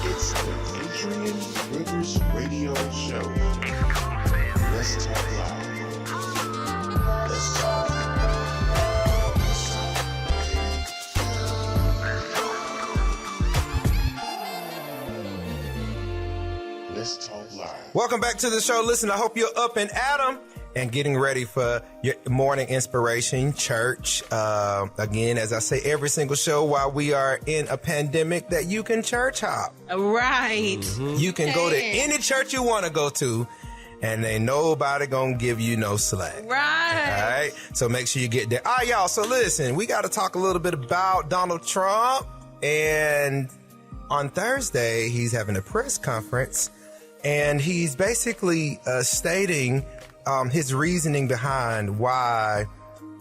It's the Adrian Rivers Radio Show. Let's talk live. Let's talk. Let's talk live. Welcome back to the show. Listen, I hope you're up and at 'em and getting ready for your morning inspiration, church. Again, as I say every single show while we are in a pandemic, that you can church hop. Right. Mm-hmm. You can go to any church you want to go to, and ain't nobody gonna give you no slack. Right. All right. So make sure you get there. All right, y'all. So listen, we got to talk a little bit about Donald Trump. And on Thursday, he's having a press conference, and he's basically stating his reasoning behind why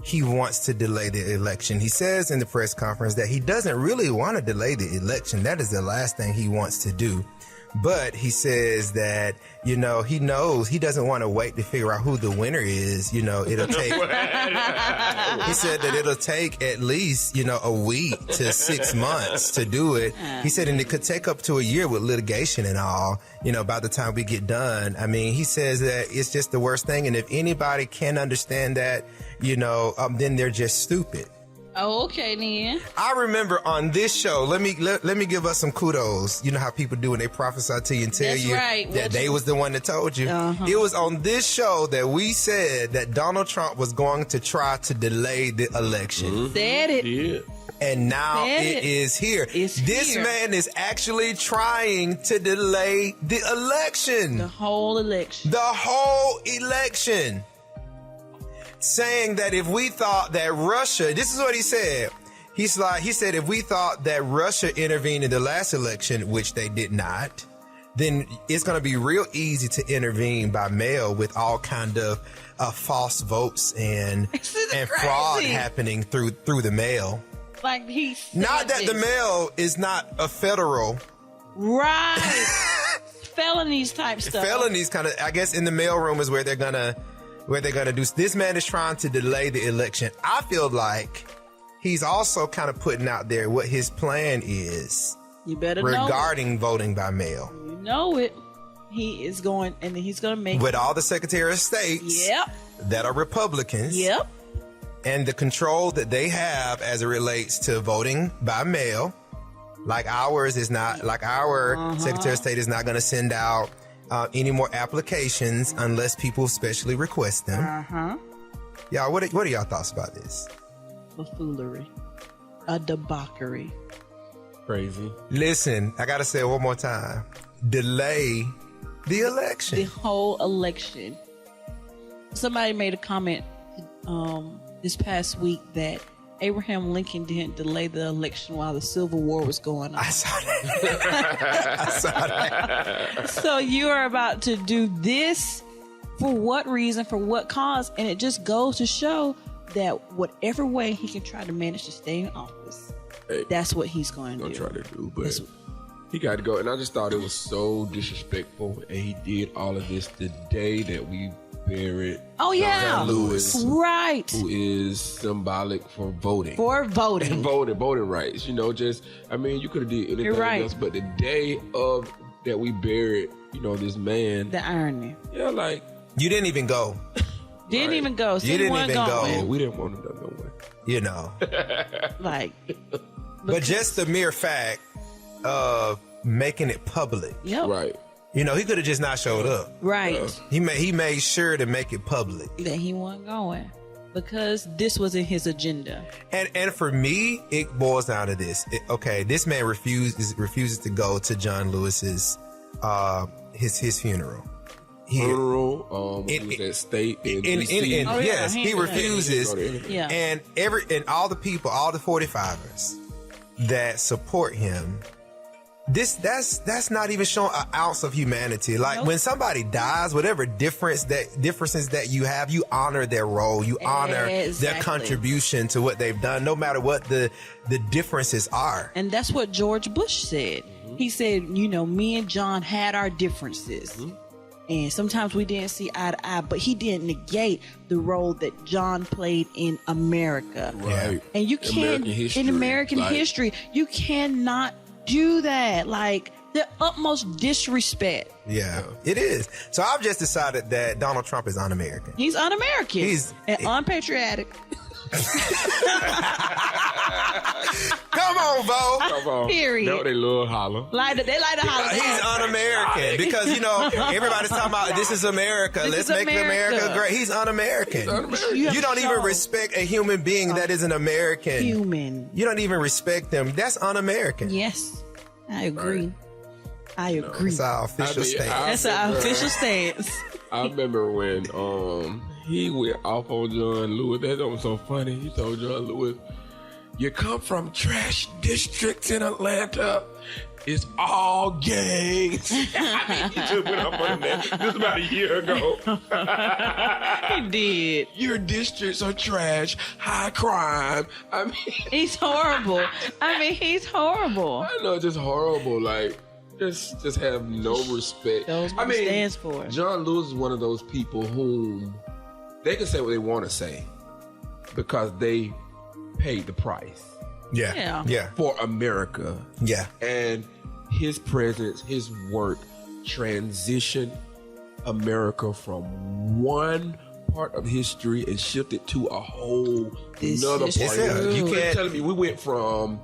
he wants to delay the election. He says in the press conference that he doesn't really want to delay the election. That is the last thing he wants to do. But he says that, he knows he doesn't want to wait to figure out who the winner is. It'll take, he said that it'll take at least, a week to 6 months to do it. He said, and it could take up to a year with litigation and all, by the time we get done. I mean, he says that it's just the worst thing. And if anybody can understand that, then they're just stupid. Oh, okay, then. I remember on this show, let me give us some kudos. You know how people do when they prophesy to you and tell That's you right. that they was the one that told you. It was on this show that we said that Donald Trump was going to try to delay the election. Said it. Yeah. And now it is here. This man is actually trying to delay the election. The whole election. The whole election. Saying that if we thought that Russia, this is what he said. He said if we thought that Russia intervened in the last election, which they did not, then it's going to be real easy to intervene by mail with all kind of false votes and fraud happening through the mail. Like Not that the mail is not a federal. Right. Felonies type stuff. Felonies kind of, I guess in the mailroom is where they're going to do. This man is trying to delay the election. I feel like he's also kind of putting out there what his plan is. You better regarding voting by mail. You know it. He is going, and he's going to make with all the Secretary of States that are Republicans. Yep. And the control that they have as it relates to voting by mail. Like ours is not, like our Secretary of State is not going to send out any more applications unless people specially request them. Y'all, what are y'all thoughts about this? Buffoonery. A debauchery. Crazy. Listen, I gotta say it one more time. Delay the election. The whole election. Somebody made a comment this past week that Abraham Lincoln didn't delay the election while the Civil War was going on. I saw that. I saw that. So you are about to do this for what reason, for what cause? And it just goes to show that whatever way he can try to manage to stay in office, that's what he's going to do. Try to do, but he got to go. And I just thought it was so disrespectful. And he did all of this the day that we buried John Lewis, right, who is symbolic for voting. For voting. And voting rights. You know, just, I mean, you could have did anything else, but the day of that we buried, this man. The irony. Yeah, like. You didn't even go. Didn't even go. You didn't even go. Man, we didn't want him to go no way. Like. But just the mere fact of making it public. Yep. Right. He could have just not showed up. Right. He made sure to make it public. That he wasn't going. Because this was in his agenda. And for me, it boils down to this. This man refuses to go to John Lewis's his funeral. He was at state in DC. Yes, he refuses. Yeah. And all the people, all the 45ers that support him, that's not even showing an ounce of humanity. Like when somebody dies, whatever differences that you have, you honor their role, you honor their contribution to what they've done, no matter what the differences are. And that's what George Bush said. He said, me and John had our differences. And sometimes we didn't see eye to eye, but he didn't negate the role that John played in America. Right. And you can't, in American history, you cannot do that. Like, the utmost disrespect. Yeah, it is. So I've just decided that Donald Trump is un-American. He's un-American. He's unpatriotic. Come on, Bo. Come on. Period. No, they love holler. They like to holler. He's un-American because, everybody's talking about this is America. Let's make America great. He's un-American. You don't even respect a human being that is an American. You don't even respect them. That's un-American. Yes, I agree. Right. I agree. That's our official stance. That's our official stance. I remember when he went off on John Lewis. That was so funny. He told John Lewis, "You come from trash districts in Atlanta. It's all gangs." He just went up on that just about a year ago. He did. Your districts are trash, high crime. I mean, he's horrible. He's horrible. I know, just horrible. Like, just have no respect. Those what he stands for. John Lewis is one of those people whom they can say what they want to say because they paid the price. Yeah. For America. Yeah. And his presence, his work transitioned America from one part of history and shifted to a whole another part. You can't tell me we went from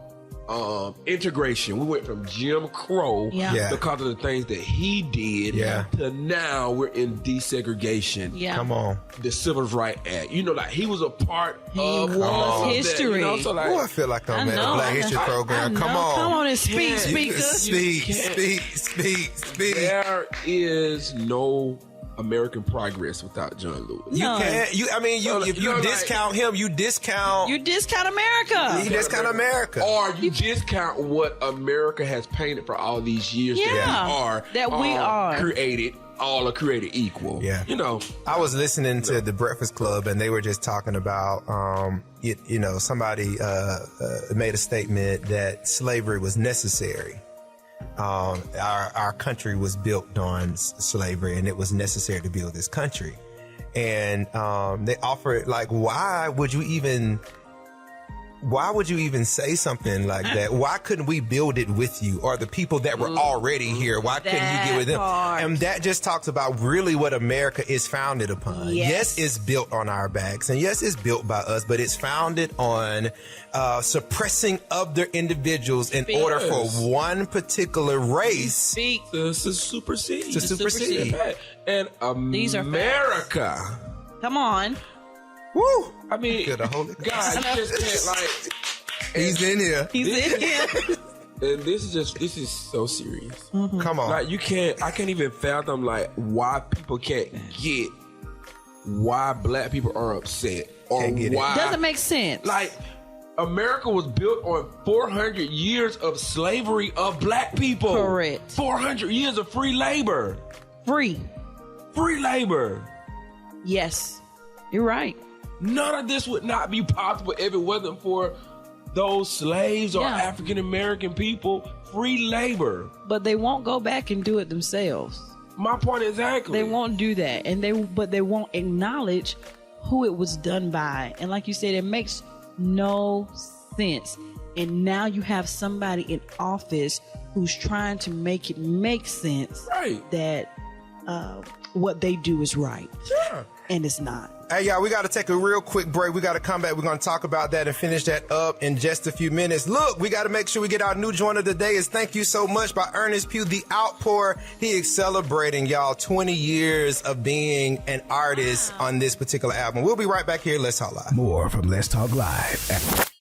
integration. We went from Jim Crow because of the things that he did to now we're in desegregation. Yeah. Come on. The Civil Rights Act. Like he was a part of history. That, so like, I feel like I'm at a Black History program. Come on. Come on and speak, speaker. Speak. There is no American progress without John Lewis. You can't. If you discount him, you discount America. You discount America, or you discount what America has painted for all these years that we are created. All are created equal. Yeah. I was listening to the Breakfast Club and they were just talking about, somebody made a statement that slavery was necessary. Our country was built on slavery and it was necessary to build this country. And they offered, like, why would you even say something like that? Why couldn't we build it with you or the people that were already here? Why couldn't you get with them? And that just talks about really what America is founded upon. Yes, it's built on our backs. And yes, it's built by us, but it's founded on suppressing other indivials in order for one particular race to supersede. And These are America. Come on. Woo! God, you just can't He's in here. And this is so serious. Mm-hmm. Come on. Like I can't even fathom why people can't get why black people are upset or why doesn't make sense. Like America was built on 400 years of slavery of black people. Correct. 400 years of free labor. Free labor. Yes, you're right. None of this would not be possible if it wasn't for those slaves or African American people. Free labor. But they won't go back and do it themselves. My point exactly. They won't do that, but they won't acknowledge who it was done by. And like you said, it makes no sense. And now you have somebody in office who's trying to make it make sense. Right. That what they do is right. Sure. And it's not. Hey, y'all, we got to take a real quick break. We got to come back. We're going to talk about that and finish that up in just a few minutes. Look, we got to make sure we get our new joint of the day is Thank You So Much by Ernest Pugh, The Outpour. He is celebrating, y'all, 20 years of being an artist on this particular album. We'll be right back here. Let's Talk Live. More from Let's Talk Live.